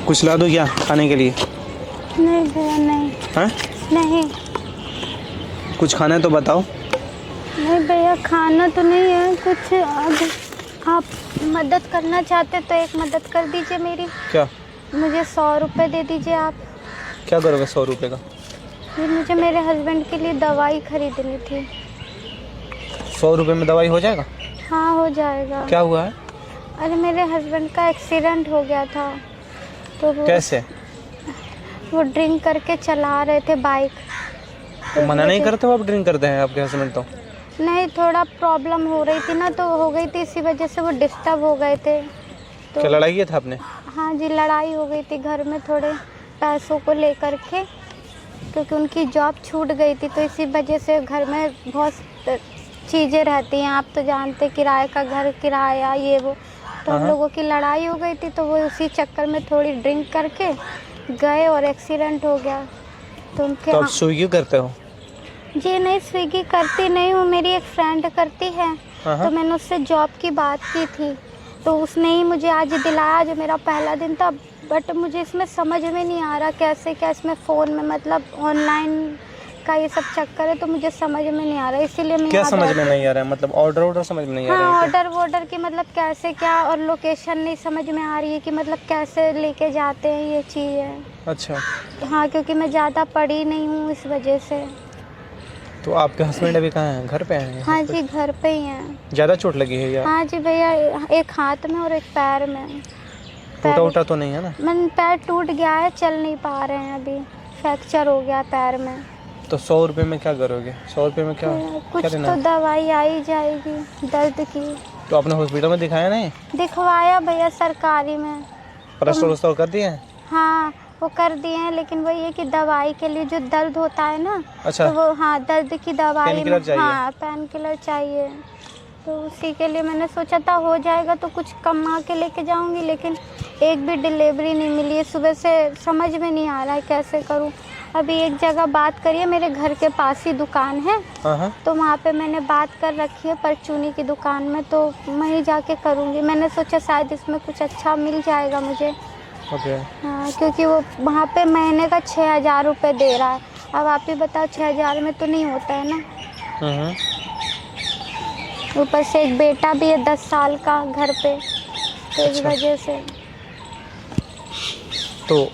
कुछ ला दो क्या खाने के लिए? नहीं भैया नहीं। हैं? नहीं कुछ खाना है तो बताओ। नहीं भैया खाना तो नहीं है कुछ। अब आप मदद करना चाहते तो एक मदद कर दीजिए मेरी। क्या? मुझे 100 रुपये दे दीजिए आप। क्या करोगे 100 रुपये का? ये मुझे मेरे हस्बैंड के लिए दवाई खरीदनी थी। 100 रुपये में दवाई हो जाएगा? हाँ हो जाएगा। क्या हुआ है? अरे मेरे हस्बैंड का एक्सीडेंट हो गया था तो कैसे? वो ड्रिंक करके चला रहे थे बाइक। तो मना नहीं करते हो आप? ड्रिंक करते हैं आपके हस्बैंड तो? नहीं थोड़ा प्रॉब्लम हो रही थी ना तो हो गई थी, इसी वजह से वो डिस्टर्ब हो गए थे तो। क्या लड़ाई किया था आपने? हाँ जी लड़ाई हो गई थी घर में थोड़े पैसों को लेकर के, क्योंकि उनकी जॉब छूट गई थी तो इसी वजह से घर में बहुत चीज़ें रहती हैं, आप तो जानते किराए का घर, किराया ये वो, तो हम लोगों की लड़ाई हो गई थी तो वो उसी चक्कर में थोड़ी ड्रिंक करके गए और एक्सीडेंट हो गया। तो उनके तो आप स्विगी करते हो? जी नहीं स्विगी करती नहीं हूँ, मेरी एक फ्रेंड करती है तो मैंने उससे जॉब की बात की थी तो उसने ही मुझे आज दिलाया जो मेरा पहला दिन था। बट मुझे इसमें समझ में नहीं आ रहा कैसे क्या इसमें फ़ोन में मतलब ऑनलाइन का ये सब चक्कर है तो मुझे समझ में नहीं आ रहा, इसीलिए मैं क्या समझ में नहीं आ रहा है? मतलब ऑर्डर समझ में नहीं आ रहा हाँ है क्या? ऑर्डर की मतलब कैसे क्या, और लोकेशन नहीं समझ में आ रही है कि मतलब कैसे लेके जाते हैं ये चीज़ है। अच्छा। हाँ क्योंकि मैं ज़्यादा पढ़ी नहीं हूँ इस वजह से। तो आपके हस्बैंड अभी कहाँ हैं? घर पे हैं? हाँ जी घर पे ही हैं। ज़्यादा चोट लगी है या? हाँ जी भैया एक हाथ में और एक पैर में। टूटा उटा तो नहीं है ना? मन पैर टूट गया है, चल नहीं पा रहे हैं अभी, फ्रैक्चर हो गया पैर में। तो 100 रुपये में क्या करोगे? 100 रुपये में क्या कुछ क्या देना तो है? दवाई आई जाएगी दर्द की। तो आपने हॉस्पिटल में दिखाया नहीं? दिखवाया भैया सरकारी में। प्लास्टर व्लास्टर कर दिए हैं? हाँ वो कर दिए हैं लेकिन वही है कि दवाई के लिए जो दर्द होता है ना, अच्छा। तो वो हाँ दर्द की दवाई पेन किलर चाहिए? हाँ पेन किलर चाहिए तो उसी के लिए मैंने सोचा था हो जाएगा तो कुछ कमा के लेके जाऊंगी, लेकिन एक भी डिलीवरी नहीं मिली है सुबह से, समझ में नहीं आ रहा है कैसे करूं। अभी एक जगह बात करिए, मेरे घर के पास ही दुकान है तो वहाँ पे मैंने बात कर रखी है परचूनी की दुकान में, तो वहीं जाके करूँगी। मैंने सोचा शायद इसमें कुछ अच्छा मिल जाएगा मुझे। ओके। हाँ क्योंकि वो वहाँ पे महीने का 6,000 रुपये दे रहा है। अब आप ही बताओ 6,000 में तो नहीं होता है ना। ऊपर से एक बेटा भी है 10 साल का घर पे, तो इस वजह से। तो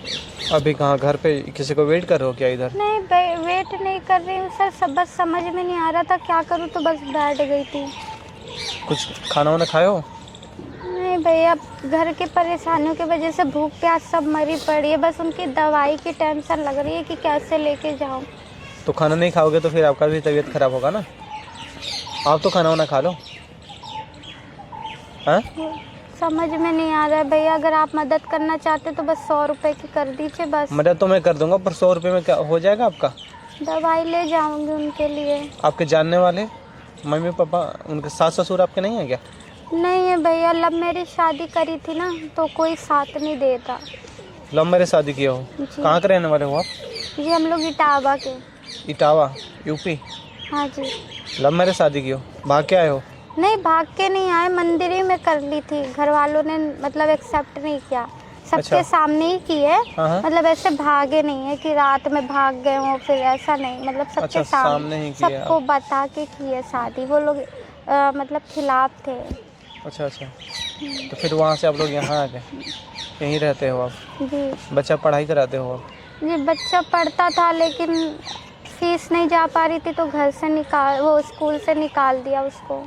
अभी कहाँ घर पे किसी को वेट कर रहे हो क्या इधर? नहीं वेट नहीं कर रही हूँ सर, सब बस समझ में नहीं आ रहा था क्या करूँ तो बस बैठ गई थी। कुछ खाना वाना खाए हो? नहीं भैया घर की परेशानियों की वजह से भूख प्यास सब मरी पड़ी है, बस उनकी दवाई की टेंशन लग रही है कि कैसे लेके जाऊँ। तो खाना नहीं खाओगे तो फिर आपका भी तबीयत खराब होगा ना। आप तो खाना वाना खा लो। हाँ समझ में नहीं आ रहा है भैया, अगर आप मदद करना चाहते तो बस 100 रुपये की कर दीजिए बस। मदद तो मैं कर दूंगा पर 100 रुपये में क्या हो जाएगा आपका? दवाई ले जाऊंगी उनके लिए। आपके जानने वाले मम्मी पापा उनके सास ससुर आपके नहीं है क्या? नहीं है भैया, लव मैरिज शादी करी थी ना तो कोई साथ नहीं देता। लव मैरिज शादी किया हो? कहाँ के रहने वाले हो आप? जी हम लोग इटावा के। इटावा यूपी? हाँ जी। लव मैरिज शादी की हो? भाग के आए हो? नहीं भाग के नहीं आए, मंदिर ही में कर ली थी, घर वालों ने मतलब एक्सेप्ट नहीं किया, सबके अच्छा। सामने ही की है। हाँ। मतलब ऐसे भागे नहीं है कि रात में भाग गए हो, फिर ऐसा नहीं, मतलब सबके अच्छा, सामने ही की है। सबको बता के की है शादी। वो लोग मतलब खिलाफ थे। अच्छा अच्छा। तो फिर वहाँ से आप लोग यहाँ आ गए, यहीं रहते हो आप? जी। बच्चा पढ़ाई कराते हो आप? जी बच्चा पढ़ता था लेकिन फीस नहीं जा पा रही थी तो घर से वो स्कूल से निकाल दिया उसको,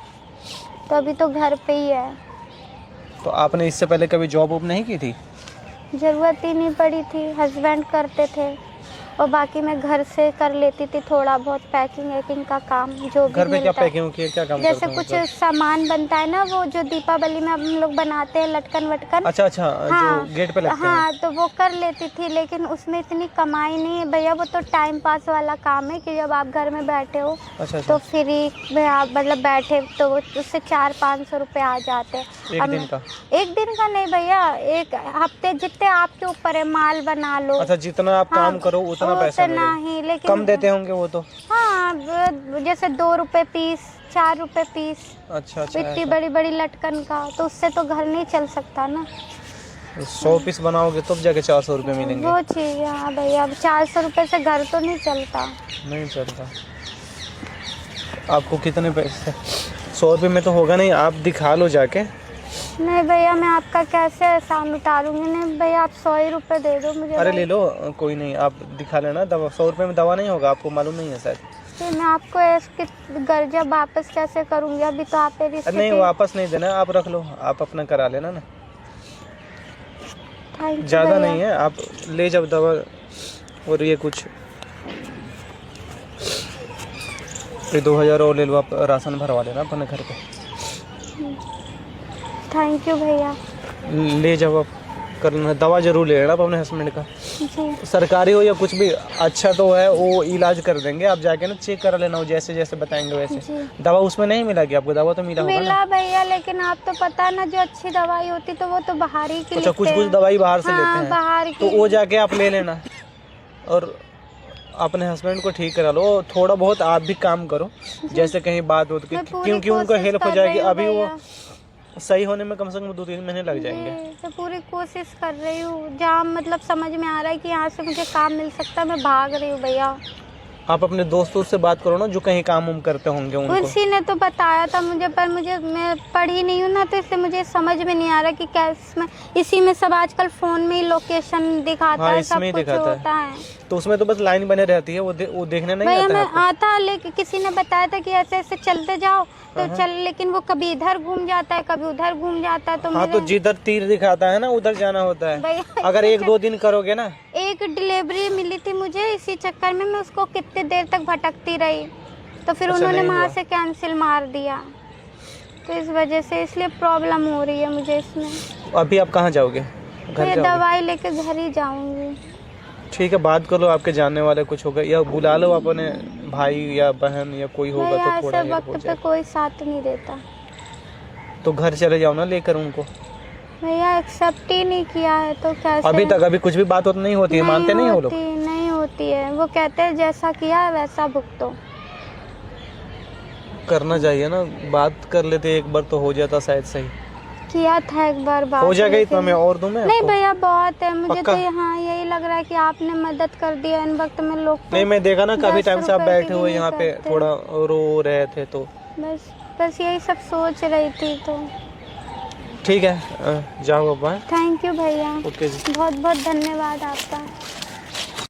तो अभी तो घर पे ही है। तो आपने इससे पहले कभी जॉब वॉब नहीं की थी? ज़रूरत ही नहीं पड़ी थी, हस्बैंड करते थे और बाकी मैं घर से कर लेती थी थोड़ा बहुत पैकिंग वैकिंग का काम जो भी घर पे क्या मिलता है। पैकिंग की क्या काम जैसे करते हो कुछ मतलब? सामान बनता है ना, वो जो दीपावली में हम लोग बनाते हैं लटकन वटकन। अच्छा अच्छा। हाँ, जो गेट पे लगते हैं। हाँ तो वो कर लेती थी, लेकिन उसमें इतनी कमाई नहीं है भैया, वो तो टाइम पास वाला काम है कि जब आप घर में बैठे हो अच्छा तो फ्री में आप मतलब बैठे तो उससे 400-500 रुपये आ जाते हैं एक दिन का? एक दिन का नहीं भैया, एक हफ्ते, जितने आपके ऊपर है, माल बना लो। अच्छा, जितना आप काम करो उतना पैसा उतना मिलेगा। ही, लेकिन कम देते होंगे वो तो। हाँ जैसे 2 रुपए पीस, 4 रुपए पीस। अच्छा अच्छा। इतनी ऐसा। बड़ी बड़ी लटकन का तो उससे तो घर नहीं चल सकता ना। 100 पीस बनाओगे तब जाके 400 रुपये मिलेंगे। वो चाहिए हाँ भैया, अब 400 रुपये से घर तो नहीं चलता। नहीं चलता। आपको कितने पैसे? 100 रुपये में तो होगा नहीं, आप दिखा लो जाके। नहीं भैया, मैं आपका कैसे एहसान उतारूंगी। नहीं भैया, आप 100 ही रुपये दे दो मुझे। अरे ले लो, कोई नहीं, आप दिखा लेना दवा। 100 रुपये में दवा नहीं होगा, आपको मालूम नहीं है शायद। फिर मैं आपको इसकी गर्जा वापस कैसे करूंगी? अभी तो आप मेरी नहीं वापस नहीं देना, आप रख लो, आप अपना करा लेना ना। ज़्यादा नहीं है, आप ले जाओ दवा। और ये कुछ ये 2000 और ले लो, आप राशन भरवा लेना अपने घर पे। थैंक यू भैया। ले जाओ आप, कर लेना। दवा जरूर ले लेना आप अपने हस्बैंड का। जी सरकारी हो या कुछ भी अच्छा तो है, वो इलाज कर देंगे। आप जाके ना चेक करा लेना, वो जैसे जैसे बताएंगे वैसे। जी। दवा उसमें नहीं मिलेगी आपको, दवा तो मिला होगा ना। मिला भैया, लेकिन आप तो पता है ना, जो अच्छी दवाई होती तो वो तो बाहर ही की अच्छा, कुछ लिखते कुछ दवाई बाहर से हैं। हाँ, लेते हैं, बाहर तो की। वो जाके आप ले लेना और अपने हस्बैंड को ठीक करा लो। थोड़ा बहुत आप भी काम करो, जैसे कहीं बात होती, मैं पूरी क्योंकि उनको कोशिश हेल्प हो कर जाएगी। रही हूँ अभी वो भैया। सही होने में कम से कम 2-3 महीने लग जाएंगे। मैं पूरी कोशिश कर रही हूँ, जहाँ मतलब समझ में आ रहा है कि यहाँ से मुझे काम मिल सकता है, मैं भाग रही हूँ भैया। आप अपने दोस्तों से बात करो ना, जो कहीं काम उम करते होंगे उनको। उसी ने तो बताया था मुझे, पर मैं पढ़ी नहीं हूँ ना, तो इसलिए मुझे समझ में नहीं आ रहा कि कैसे। मैं इसी में सब आजकल फोन में ही लोकेशन दिखाता हाँ, है, सब इसमें ही कुछ दिखाता है। होता है। तो उसमें तो बस लाइन बने रहती है, वो देखने नहीं भैया आता है मैं आपको। आता, लेकिन किसी ने बताया था कि ऐसे ऐसे चलते जाओ तो चल, लेकिन वो कभी इधर घूम जाता है, कभी उधर घूम जाता है। तो हाँ, तो जिधर तीर दिखाता है ना उधर जाना होता है। भैया अगर 1-2 दिन करोगे ना। एक डिलीवरी मिली थी मुझे, इसी चक्कर में मैं उसको कितने देर तक भटकती रही, तो फिर अच्छा, उन्होंने नहीं वहाँ हुआ। से कैंसिल मार दिया। तो इस वजह से इसलिए प्रॉब्लम हो रही है मुझे इसमें। अभी आप कहाँ जाओगे? घर मैं जाओगे? दवाई लेके घर ही जाऊंगी। ठीक है, बात कर लो, आपके जानने वाले कुछ होगा, या बुला लो अपने भाई या बहन या कोई होगा भैया तो थोड़ा ऐसे हेल्प हो वक्त पे जाए। कोई साथ नहीं देता। तो घर चले जाओ ना लेकर उनको। भैया एक्सेप्ट ही नहीं किया है, तो कैसे? अभी कुछ भी बात नहीं होती है, मानते नहीं हो लोग। नहीं होती है, वो कहते हैं जैसा किया है वैसा भुगतो। करना चाहिए ना, बात कर लेते एक बार तो हो जाता शायद सही। किया था एक बार बात, हो जाएगा, लेकिन- तो मैं और दूं मैं नहीं आपको? भैया बहुत है मुझे पक्का? तो यहाँ यही लग रहा है कि आपने मदद कर दिया इन वक्त में। लोग तो नहीं, मैं देखा ना काफी 10 टाइम से आप रुपए की बैठे भी हुए नहीं यहाँ पे करते। थोड़ा रो रहे थे, तो बस यही सब सोच रही थी। तो ठीक है, जाओ अब। थैंक यू भैया, ओके जी। बहुत बहुत धन्यवाद आपका।